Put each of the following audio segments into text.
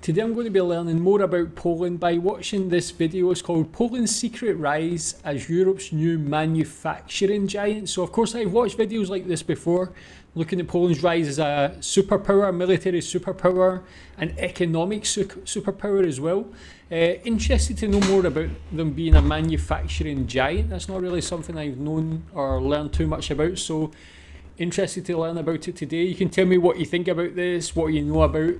Today I'm going to be learning more about Poland by watching this video. It's called Poland's Secret Rise as Europe's New Manufacturing Giant. So of course I've watched videos like this before, looking at Poland's rise as a superpower, military superpower, and economic superpower as well. Interested to know more about them being a manufacturing giant. That's not really something I've known or learned too much about, so interested to learn about it today. You can tell me what you think about this, what you know about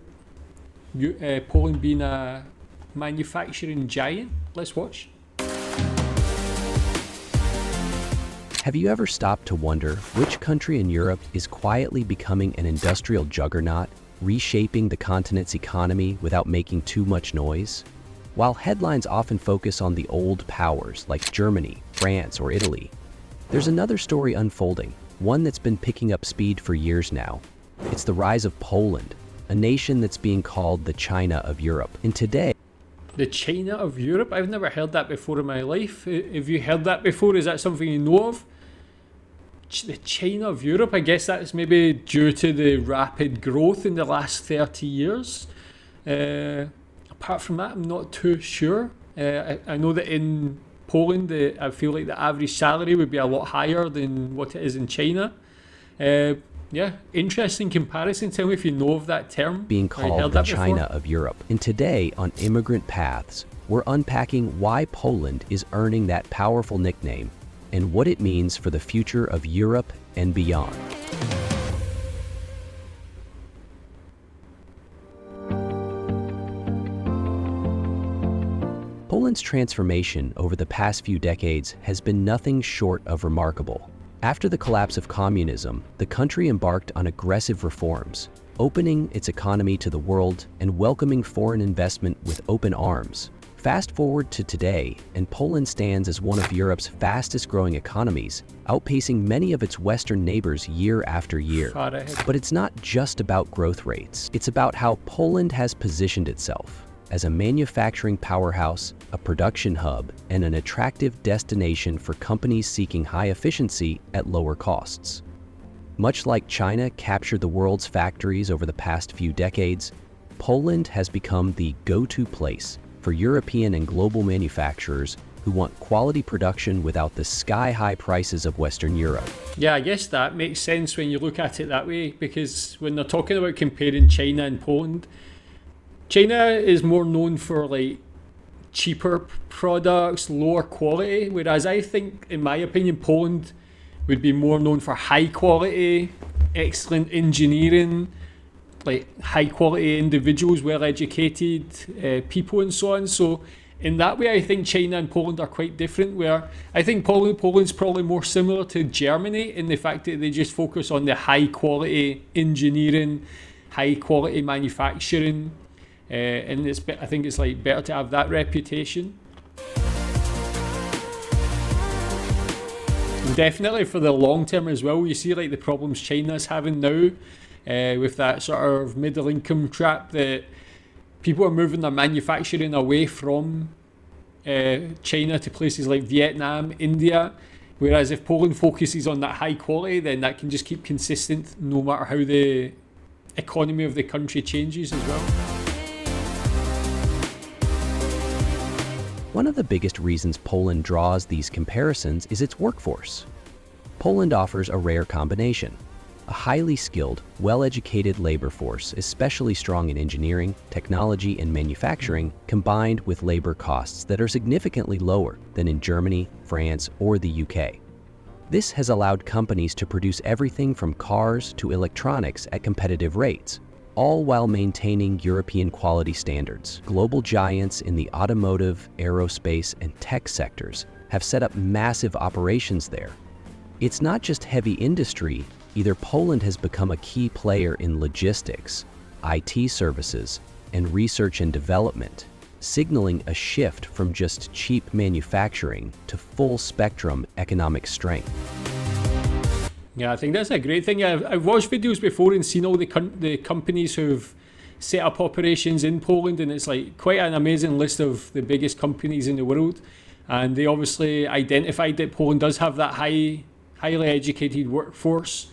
Poland being a manufacturing giant. Let's watch. Have you ever stopped to wonder which country in Europe is quietly becoming an industrial juggernaut, reshaping the continent's economy without making too much noise? While headlines often focus on the old powers like Germany, France, or Italy, there's another story unfolding, one that's been picking up speed for years now. It's the rise of Poland, a nation that's being called the China of Europe. And today, the China of Europe? I've never heard that before in my life. Have you heard that before? Is that something you know of? The China of Europe? I guess that's maybe due to the rapid growth in the last 30 years. Apart from that, I'm not too sure. I know that in Poland, I feel like the average salary would be a lot higher than what it is in China. Yeah, interesting comparison. Tell me if you know of that term. Being called the China of Europe. And today on Immigrant Paths, we're unpacking why Poland is earning that powerful nickname and what it means for the future of Europe and beyond. Poland's transformation over the past few decades has been nothing short of remarkable. After the collapse of communism, the country embarked on aggressive reforms, opening its economy to the world and welcoming foreign investment with open arms. Fast forward to today, and Poland stands as one of Europe's fastest-growing economies, outpacing many of its Western neighbors year after year. But it's not just about growth rates. It's about how Poland has positioned itself as a manufacturing powerhouse, a production hub, and an attractive destination for companies seeking high efficiency at lower costs. Much like China captured the world's factories over the past few decades, Poland has become the go-to place for European and global manufacturers who want quality production without the sky-high prices of Western Europe. Yeah, I guess that makes sense when you look at it that way, because when they're talking about comparing China and Poland, China is more known for like cheaper products, lower quality, whereas I think, in my opinion, Poland would be more known for high quality, excellent engineering, like high quality individuals, well educated people and so on. So in that way, I think China and Poland are quite different, where I think Poland's probably more similar to Germany in the fact that they just focus on the high quality engineering, high quality manufacturing. And I think it's like better to have that reputation. And definitely for the long term as well, you see like the problems China's having now with that sort of middle income trap, that people are moving their manufacturing away from China to places like Vietnam, India. Whereas if Poland focuses on that high quality, then that can just keep consistent no matter how the economy of the country changes as well. One of the biggest reasons Poland draws these comparisons is its workforce. Poland offers a rare combination: a highly skilled, well-educated labor force, especially strong in engineering, technology, and manufacturing, combined with labor costs that are significantly lower than in Germany, France, or the UK. This has allowed companies to produce everything from cars to electronics at competitive rates, all while maintaining European quality standards. Global giants in the automotive, aerospace, and tech sectors have set up massive operations there. It's not just heavy industry, either. Poland has become a key player in logistics, IT services, and research and development, signaling a shift from just cheap manufacturing to full-spectrum economic strength. Yeah, I think that's a great thing. I've watched videos before and seen all the companies who've set up operations in Poland, and it's like quite an amazing list of the biggest companies in the world. And they obviously identified that Poland does have that highly educated workforce,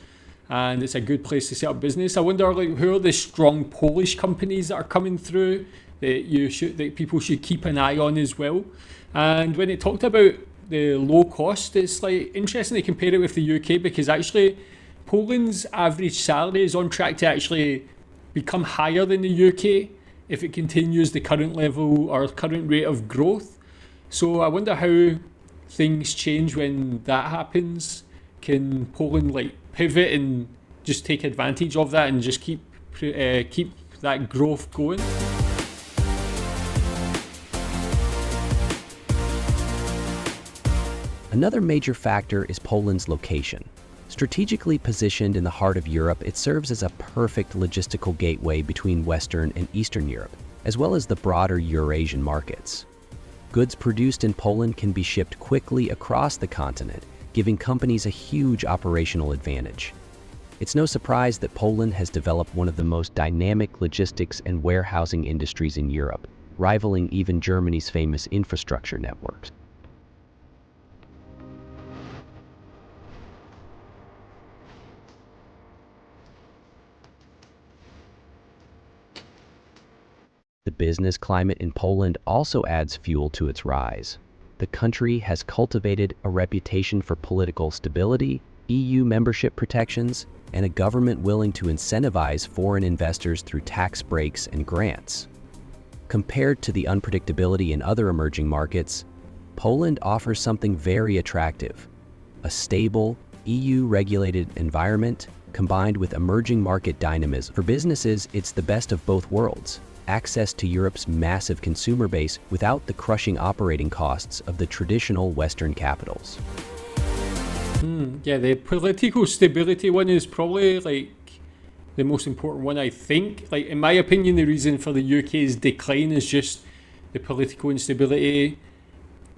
and it's a good place to set up business. I wonder, like, who are the strong Polish companies that are coming through that people should keep an eye on as well. And when it talked about the low cost, it's like interesting to compare it with the UK, because actually Poland's average salary is on track to actually become higher than the UK if it continues the current level or current rate of growth. So I wonder how things change when that happens. Can Poland like pivot and just take advantage of that and just keep that growth going? Another major factor is Poland's location. Strategically positioned in the heart of Europe, it serves as a perfect logistical gateway between Western and Eastern Europe, as well as the broader Eurasian markets. Goods produced in Poland can be shipped quickly across the continent, giving companies a huge operational advantage. It's no surprise that Poland has developed one of the most dynamic logistics and warehousing industries in Europe, rivaling even Germany's famous infrastructure networks. The business climate in Poland also adds fuel to its rise. The country has cultivated a reputation for political stability, EU membership protections, and a government willing to incentivize foreign investors through tax breaks and grants. Compared to the unpredictability in other emerging markets, Poland offers something very attractive: a stable, EU-regulated environment combined with emerging market dynamism. For businesses, it's the best of both worlds: access to Europe's massive consumer base without the crushing operating costs of the traditional Western capitals. Yeah, the political stability one is probably like the most important one, I think. Like, in my opinion, the reason for the UK's decline is just the political instability,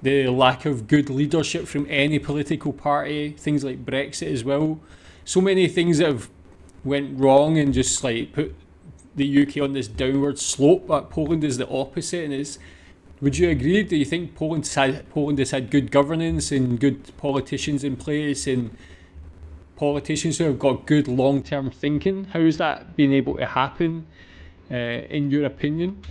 the lack of good leadership from any political party, things like Brexit as well. So many things that have went wrong and just like put the UK on this downward slope, but Poland is the opposite. And would you agree? Do you think Poland has had good governance and good politicians in place and politicians who have got good long-term thinking? How has that been able to happen, in your opinion?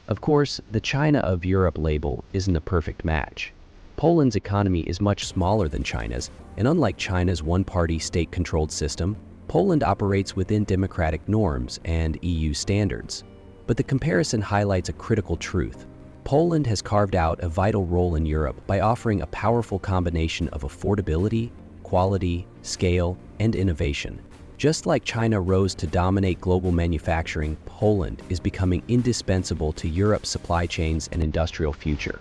Of course, the China of Europe label isn't a perfect match. Poland's economy is much smaller than China's, and unlike China's one-party state-controlled system, Poland operates within democratic norms and EU standards. But the comparison highlights a critical truth. Poland has carved out a vital role in Europe by offering a powerful combination of affordability, quality, scale, and innovation. Just like China rose to dominate global manufacturing, Poland is becoming indispensable to Europe's supply chains and industrial future.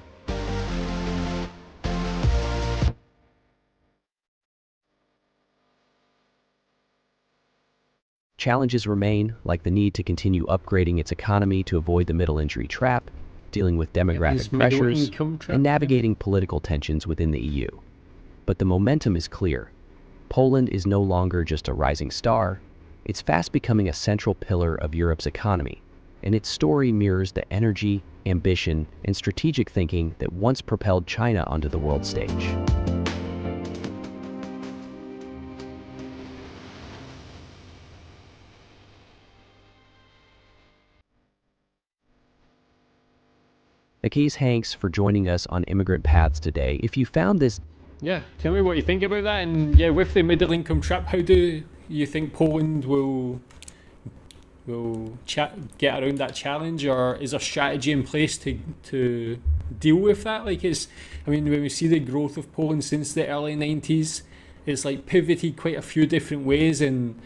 Challenges remain, like the need to continue upgrading its economy to avoid the middle income trap, dealing with demographic pressures, and navigating political tensions within the EU. But the momentum is clear. Poland is no longer just a rising star, it's fast becoming a central pillar of Europe's economy, and its story mirrors the energy, ambition, and strategic thinking that once propelled China onto the world stage. Akis, thanks for joining us on Immigrant Paths today. If you found this, Yeah, tell me what you think about that. And yeah, with the middle income trap, how do you think Poland will get around that challenge, or is there strategy in place to deal with that? When we see the growth of Poland since the early 90s, it's like pivoted quite a few different ways and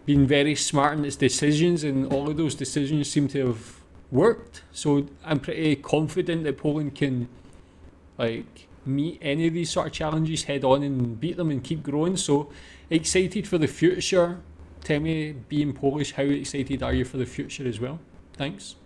been very smart in its decisions, and all of those decisions seem to have worked. So I'm pretty confident that Poland can meet any of these sort of challenges head on and beat them and keep growing. So excited for the future. Tell me, being Polish, how excited are you for the future as well? Thanks.